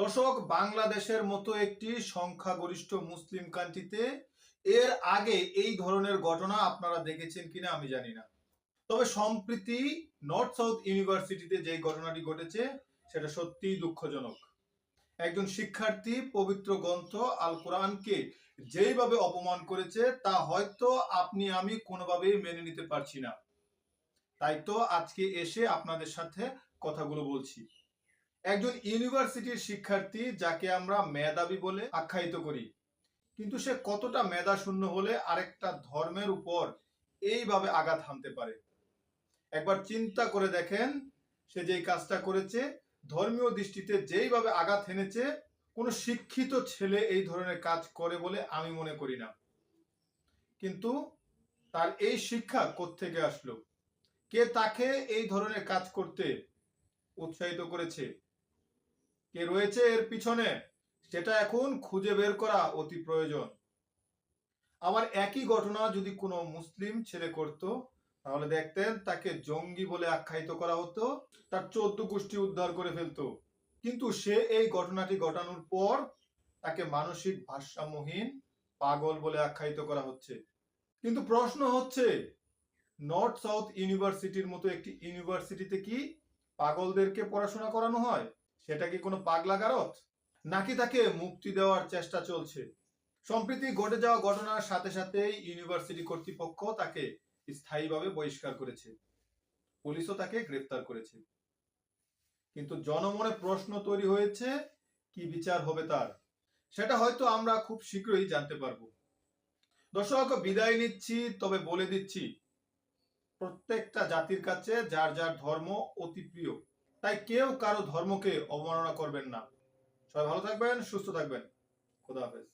দর্শক, বাংলাদেশের মতো একটি সংখ্যাগরিষ্ঠ মুসলিম কান্ট্রিতে এর আগে এই ধরনের ঘটনা আপনারা দেখেছেন কিনা আমি জানি না। তবে সম্প্রতি নর্থ সাউথ ইউনিভার্সিটিতে যে ঘটনাটি ঘটেছে সেটা সত্যিই দুঃখজনক। একজন শিক্ষার্থী পবিত্র গ্রন্থ আল কোরআনকে যেইভাবে অপমান করেছে তা হয়তো আপনি আমি কোনোভাবেই মেনে নিতে পারছি না। তাই তো আজকে এসে আপনাদের সাথে কথাগুলো বলছি। একজন ইউনিভার্সিটির শিক্ষার্থী যাকে আমরা মেধাবী বলে আখ্যায়িত করি, কিন্তু সে কতটা মেধা শূন্য হলে আরেকটা ধর্মের উপর এইভাবে আঘাত হানতে পারে। একবার চিন্তা করে দেখেন, সে যেই কাজটা করেছে, ধর্মীয় দৃষ্টিতে যেইভাবে আঘাত হেনেছে, কোনো শিক্ষিত ছেলে এই ধরনের কাজ করে বলে আমি মনে করি না। কিন্তু তার এই শিক্ষা কোত্থেকে আসলো? কে তাকে এই ধরনের কাজ করতে উৎসাহিত করেছে? কে রয়েছে এর পিছনে? সেটা এখন খুঁজে বের করা অতি প্রয়োজন। আবার একই ঘটনা যদি কোনো মুসলিম ছেলে করত, তাহলে দেখতেন তাকে জঙ্গি বলে আখ্যায়িত করা হতো, তার 14 গোষ্ঠী উদ্ধার করে ফেলতো। কিন্তু সে এই ঘটনাটি ঘটানোর পর তাকে মানসিক ভারসাম্যহীন পাগল বলে আখ্যায়িত করা হচ্ছে। কিন্তু প্রশ্ন হচ্ছে, নর্থ সাউথ ইউনিভার্সিটির মতো একটি ইউনিভার্সিটিতে কি পাগলদেরকে পড়াশোনা করানো হয়? সেটা কি কোনো পাগলাগারদ, নাকি তাকে মুক্তি দেওয়ার চেষ্টা চলছে? সম্প্রতি ঘটে যাওয়া ঘটনার সাথে সাথেই ইউনিভার্সিটি কর্তৃপক্ষ তাকে স্থায়ীভাবে বহিষ্কার করেছে, পুলিশও তাকে গ্রেফতার করেছে। কিন্তু জনমনে প্রশ্ন তৈরি হয়েছে, কি বিচার হবে তার? সেটা হয়তো আমরা খুব শীঘ্রই জানতে পারবো। দর্শক, বিদায় নিচ্ছি, তবে বলে দিচ্ছি, প্রত্যেকটা জাতির কাছে যার যার ধর্ম অতি প্রিয়। তাই কেউ কারো ধর্মকে অবমাননা করবেন না। সবাই ভালো থাকবেন, সুস্থ থাকবেন। খোদা হাফেজ।